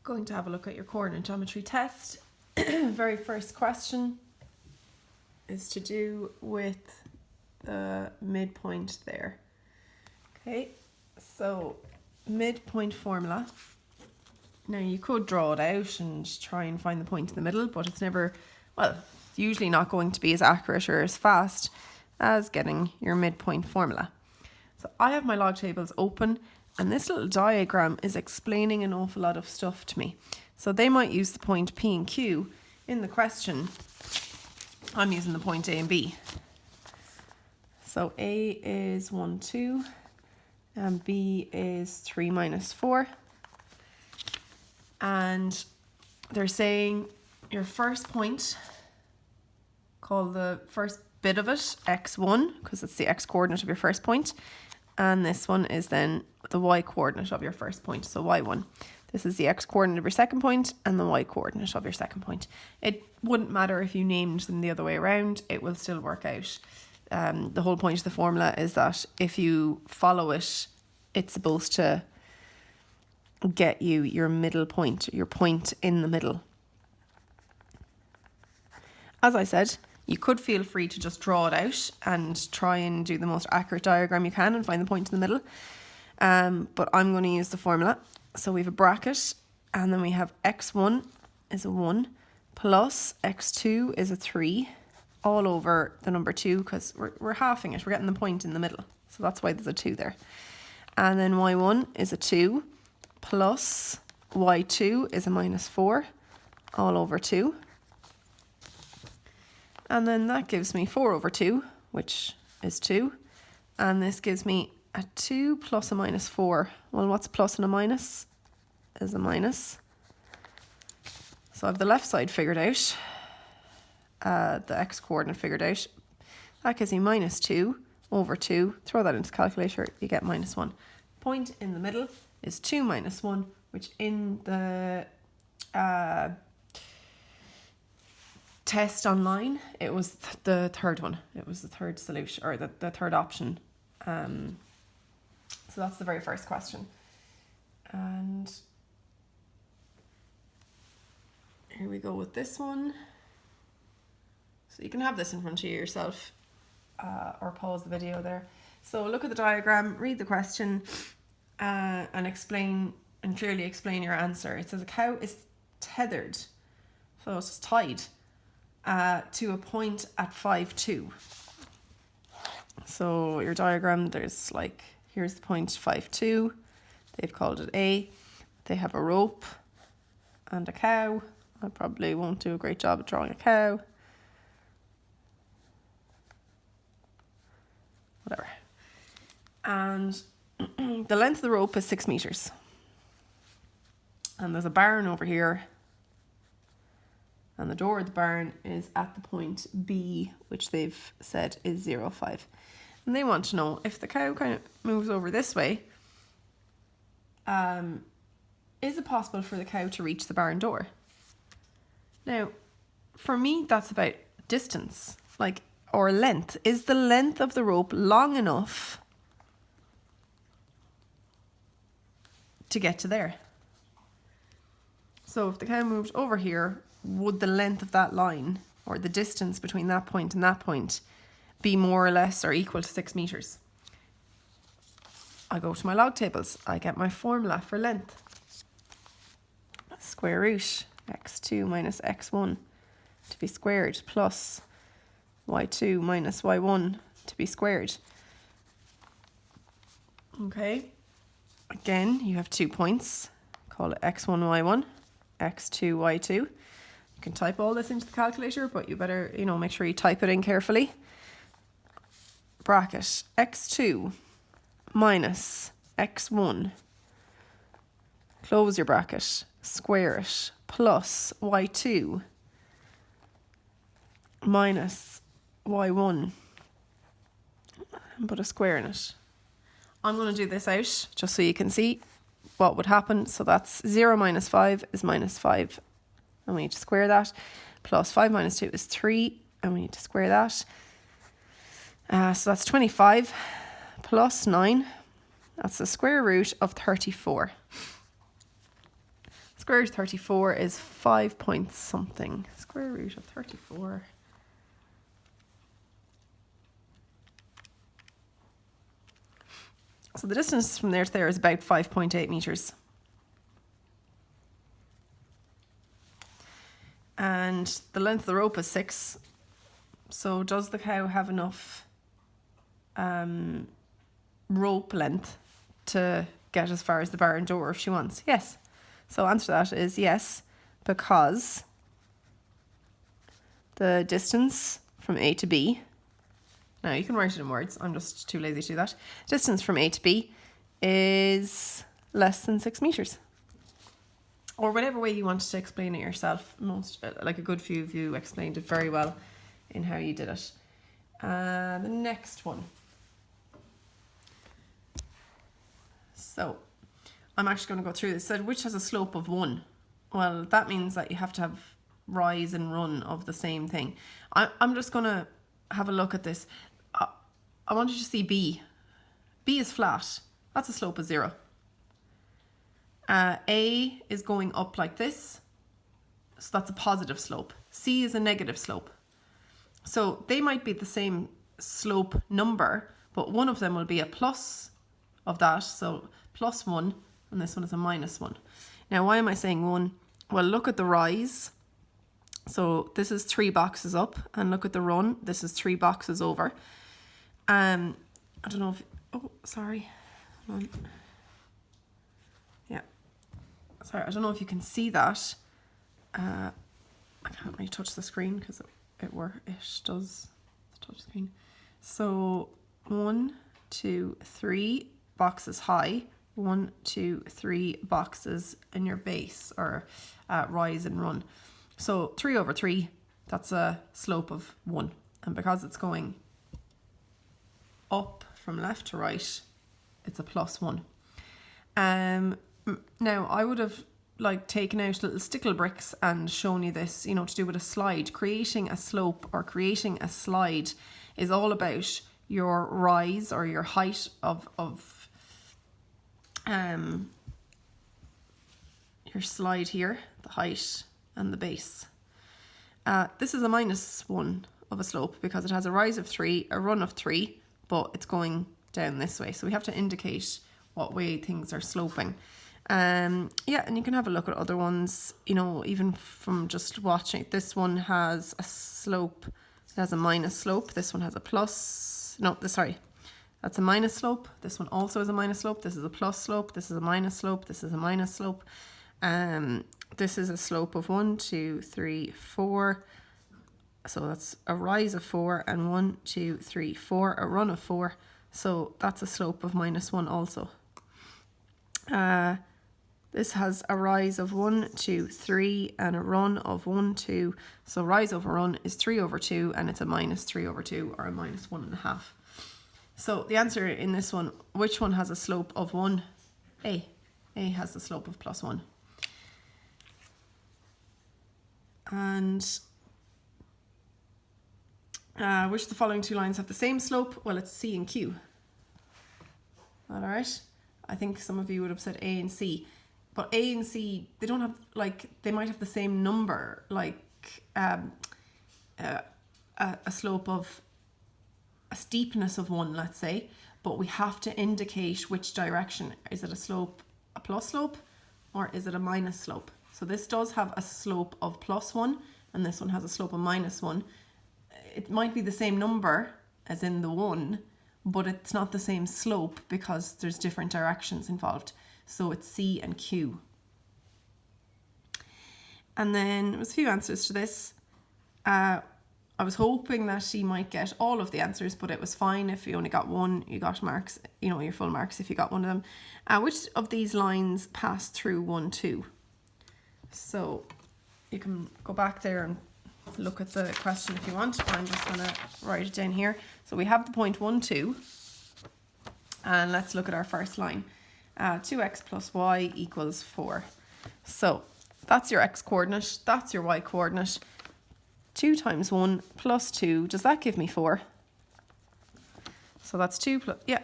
Going to have a look at your coordinate geometry test. Very first question is to do with the midpoint there. Okay, so midpoint formula. Now you could draw it out and try and find the point in the middle, but it's never, well, it's usually not going to be as accurate or as fast as getting your midpoint formula. So I have my log tables open, and this little diagram is explaining an awful lot of stuff to me. So they might use the point P and Q in the question. I'm using the point A and B. So A is 1, 2, and B is 3 minus 4. And they're saying your first point, call the first bit of it x1, because it's the x coordinate of your first point. And this one is then the y coordinate of your first point, so y1. This is the x coordinate of your second point and the y coordinate of your second point. It wouldn't matter if you named them the other way around, it will still work out. The whole point of the formula is that if you follow it, it's supposed to get you your middle point, your point in the middle. As I said, you could feel free to just draw it out and try and do the most accurate diagram you can and find the point in the middle. But I'm going to use the formula. So we have a bracket, and then we have x1 is a 1 plus x2 is a 3 all over the number 2, because we're halving it. We're getting the point in the middle. So that's why there's a 2 there. And then y1 is a 2 plus y2 is a minus 4 all over 2. And then that gives me 4 over 2, which is 2. And this gives me a 2 plus a minus 4. Well, what's a plus and a minus? Is a minus. So I have the left side figured out. The x coordinate figured out. That gives me minus 2 over 2. Throw that into the calculator, you get minus 1. Point in the middle is 2 minus 1, which in the test online, it was the third one. It was the third solution, or the third option. So that's the very first question. And here we go with this one. So you can have this in front of you yourself, or pause the video there. So look at the diagram, read the question, and explain, and clearly explain your answer. It says a cow is tethered, so it's tied, to a point at 5-2. So your diagram, there's like, here's the point 5-2. They've called it A. They have a rope and a cow. I probably won't do a great job at drawing a cow. Whatever. And the length of the rope is 6 meters. And there's a barn over here. And the door of the barn is at the point B, which they've said is 0,5. And they want to know if the cow kind of moves over this way, is it possible for the cow to reach the barn door? Now, for me, that's about distance, like, or length. Is the length of the rope long enough to get to there? So if the cow moved over here, would the length of that line, or the distance between that point and that point, be more or less or equal to 6 meters? I go to my log tables. I get my formula for length. Square root x2 minus x1 to be squared plus y2 minus y1 to be squared. Okay. Again, you have 2 points. Call it x1, y1, x2, y2. You can type all this into the calculator, but you better, make sure you type it in carefully. Bracket x2 minus x1, close your bracket, square it, plus y2 minus y1, and put a square in it. I'm going to do this out just so you can see what would happen. So that's 0 minus 5 is minus 5, and we need to square that, plus 5 minus 2 is 3, and we need to square that. So that's 25 plus 9. That's the square root of 34. Square square root of 34 is 5 point something. Square root of 34. So the distance from there to there is about 5.8 meters. And the length of the rope is 6. So does the cow have enough rope length to get as far as the barn door if she wants? Yes. So answer to that is yes, because the distance from A to B, now you can write it in words, I'm just too lazy to do that. Distance from A to B is less than 6 meters. Or whatever way you wanted to explain it yourself. Like a good few of you explained it very well in how you did it. The next one. So I'm actually going to go through this. It said which has a slope of 1. Well, that means that you have to have rise and run of the same thing. I'm just going to have a look at this. I want you to see B. B is flat. That's a slope of 0. A is going up like this. So that's a positive slope. C is a negative slope. So they might be the same slope number, but one of them will be a plus of that. So plus 1, and this one is a minus 1. Now, why am I saying 1? Well, look at the rise. So this is 3 boxes up, and look at the run. This is 3 boxes over. I don't know if, oh, sorry. Hold on. Yeah. Sorry, I don't know if you can see that. I can't really touch the screen because it does the touch screen. So 1, 2, 3 boxes high. 1, 2, 3 boxes in your base or rise and run. So 3 over 3, that's a slope of 1. And because it's going up from left to right, it's a plus 1. Now I would have taken out little stickle bricks and shown you this, to do with a slide. Creating a slope or creating a slide is all about your rise or your height of your slide here, the height and the base. This is a minus 1 of a slope because it has a rise of 3, a run of 3, but it's going down this way. So we have to indicate what way things are sloping. Yeah, and you can have a look at other ones, even from just watching. This one has a slope, it has a minus slope. This one has a plus, that's a minus slope. This one also is a minus slope. This is a plus slope. This is a minus slope. This is a minus slope. This is a slope of 1, 2, 3, 4. So that's a rise of 4 and 1, 2, 3, 4, a run of 4. So that's a slope of minus 1 also. This has a rise of 1, 2, 3 and a run of 1, 2. So rise over run is 3 over 2 and it's a minus 3 over 2 or a minus 1.5. So the answer in this one, which one has a slope of 1? A. A has the slope of plus 1. And which of the following 2 lines have the same slope? Well, it's C and Q. All right. I think some of you would have said A and C. But A and C, they don't have, they might have the same number, a slope of, a steepness of 1, let's say, but we have to indicate which direction. Is it a slope, a plus slope, or is it a minus slope? So this does have a slope of plus 1, and this one has a slope of minus 1. It might be the same number as in the 1, but it's not the same slope because there's different directions involved. So it's C and Q. And then there was a few answers to this. I was hoping that you might get all of the answers, but it was fine if you only got one. You got marks, your full marks if you got one of them. Which of these lines pass through 1, 2? So you can go back there and look at the question if you want. I'm just going to write it down here. So we have the point 1, 2. And let's look at our first line. 2x plus y equals 4. So that's your x coordinate, that's your y coordinate. 2 times 1 plus 2, does that give me 4? So that's 2 plus, yeah,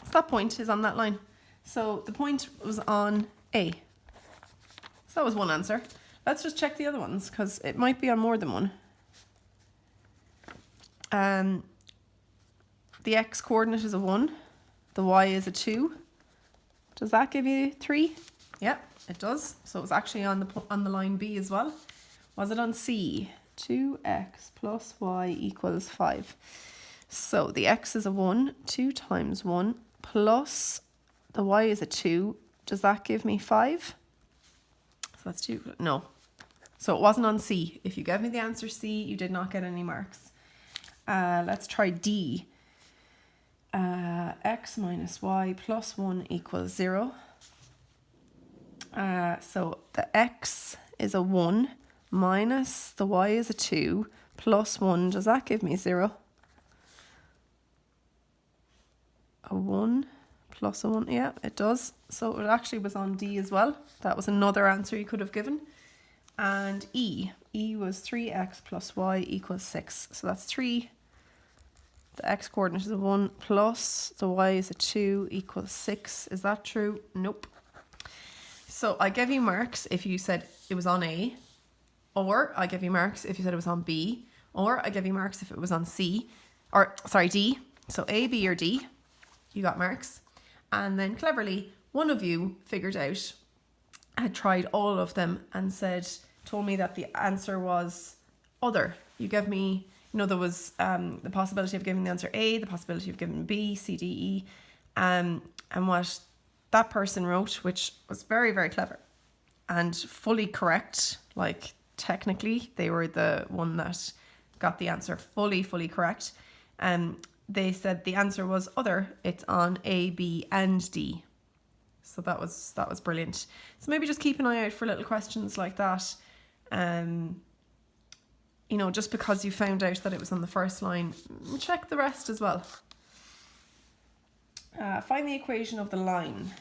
so that point is on that line. So the point was on A. So that was one answer. Let's just check the other ones because it might be on more than one. The x coordinate is a 1. The y is a 2. Does that give you 3? Yeah, it does. So it was actually on the line B as well. Was it on C? 2x plus y equals 5. So the x is a 1. 2 times 1 plus the y is a 2. Does that give me 5? So that's 2. No. So it wasn't on C. If you gave me the answer C, you did not get any marks. Let's try D. X minus y plus 1 equals 0. So the x is a 1 minus the y is a 2 plus 1. Does that give me 0? A 1 plus a 1. Yeah, it does. So it actually was on D as well. That was another answer you could have given. And E. E was 3x plus y equals 6. So that's 3. The x coordinate is a 1 plus the y is a 2 equals 6. Is that true? Nope. So I gave you marks if you said it was on A, or I gave you marks if you said it was on B, or I gave you marks if it was on C, or sorry, D. So A, B, or D, you got marks. And then cleverly, one of you figured out, had tried all of them and told me that the answer was other. You gave me, there was the possibility of giving the answer A, the possibility of giving B, C, D, E, and what that person wrote, which was very, very clever and fully correct. Like technically, they were the one that got the answer fully correct. They said the answer was other. It's on A, B, and D. So that was brilliant. So maybe just keep an eye out for little questions like that. Just because you found out that it was on the first line, check the rest as well. Find the equation of the line.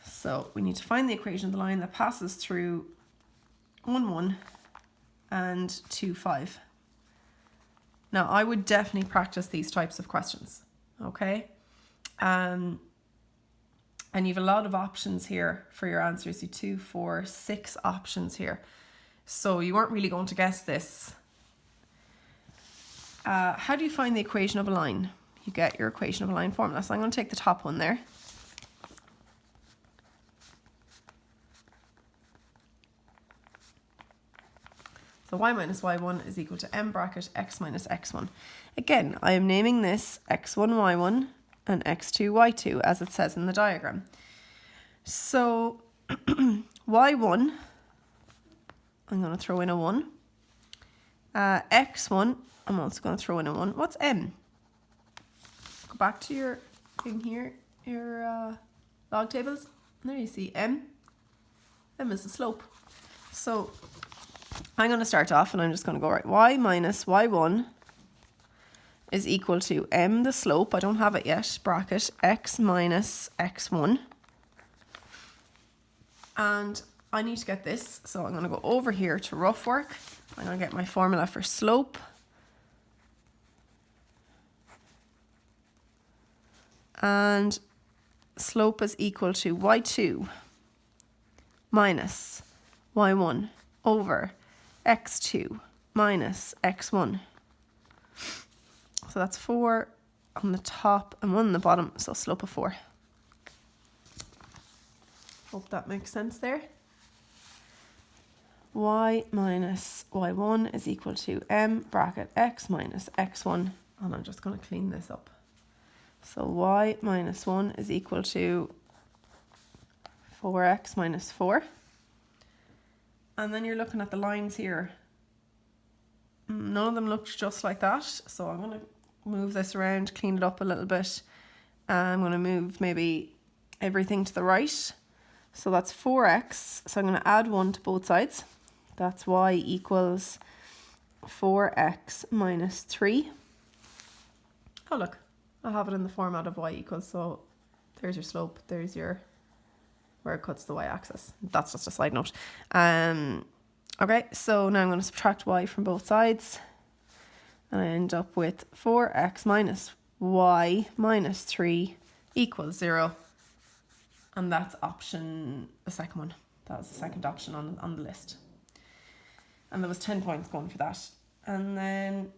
So we need to find the equation of the line that passes through 1, 1 and 2, 5. Now, I would definitely practice these types of questions, okay? And you have a lot of options here for your answers. You 2, 4, 6 options here. So you weren't really going to guess this. How do you find the equation of a line? You get your equation of a line formula. So I'm going to take the top one there. So y minus y1 is equal to m bracket x minus x1. Again, I am naming this x1, y1 and x2, y2 as it says in the diagram. So y1, I'm going to throw in a 1. X1, I'm also going to throw in a 1. What's m? Go back to your thing here, your log tables. There you see m. M is the slope. So I'm going to start off and I'm just going to go, right, y minus y1 is equal to m, the slope, I don't have it yet, bracket x minus x1. And I need to get this, so I'm going to go over here to rough work. I'm going to get my formula for slope. And slope is equal to y2 minus y1 over x2 minus x1. So that's 4 on the top and 1 on the bottom, so slope of 4. Hope that makes sense there. Y minus y1 is equal to m bracket x minus x1. And I'm just going to clean this up. So y minus 1 is equal to 4x minus 4. And then you're looking at the lines here. None of them looked just like that. So I'm going to move this around, clean it up a little bit. I'm going to move maybe everything to the right. So that's 4x. So I'm going to add 1 to both sides. That's y equals 4x minus 3. Oh, look. I have it in the format of y equals. So there's your slope. There's your where it cuts the y-axis. That's just a side note. Okay, so now I'm going to subtract y from both sides. And I end up with 4x minus y minus 3 equals 0. And that's the second one. That was the second option on the list. And there was 10 points going for that. And then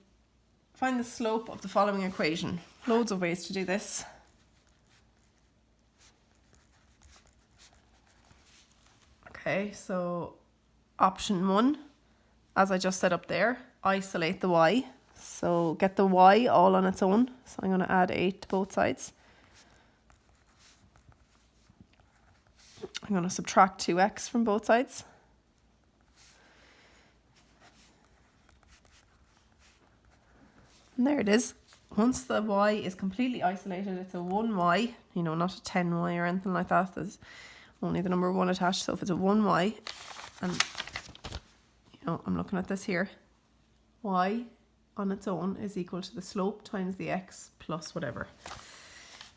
find the slope of the following equation. Loads of ways to do this. Okay, so option 1, as I just set up there, isolate the y. So get the y all on its own. So I'm going to add 8 to both sides. I'm going to subtract 2x from both sides. And there it is. Once the y is completely isolated, it's a 1y, not a 10y or anything like that. There's only the number 1 attached. So if it's a 1y, and I'm looking at this here, y on its own is equal to the slope times the x plus whatever.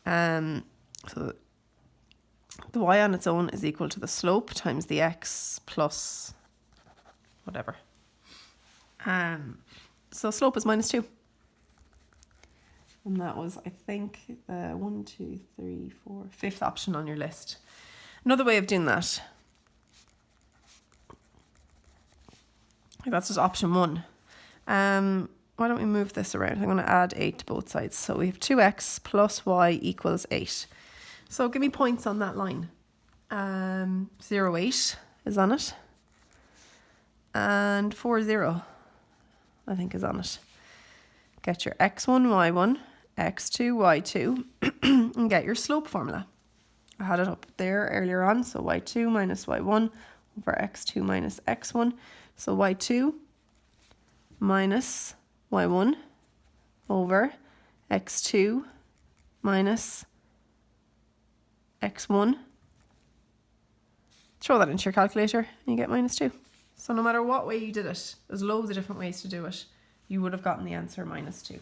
So the y on its own is equal to the slope times the x plus whatever. So slope is -2. And that was, I think, 1, 2, 3, 4, 5th option on your list. Another way of doing that, that's just option 1. Why don't we move this around? I'm going to add 8 to both sides. So we have 2x plus y equals 8. So give me points on that line. 0, 8 is on it. And 4, 0, I think, is on it. Get your x1, y1, x2, y2, and get your slope formula. I had it up there earlier on, so y2 minus y1 over x2 minus x1. So y2 minus y1 over x2 minus x1. Throw that into your calculator and you get -2. So no matter what way you did it, there's loads of different ways to do it, you would have gotten the answer -2.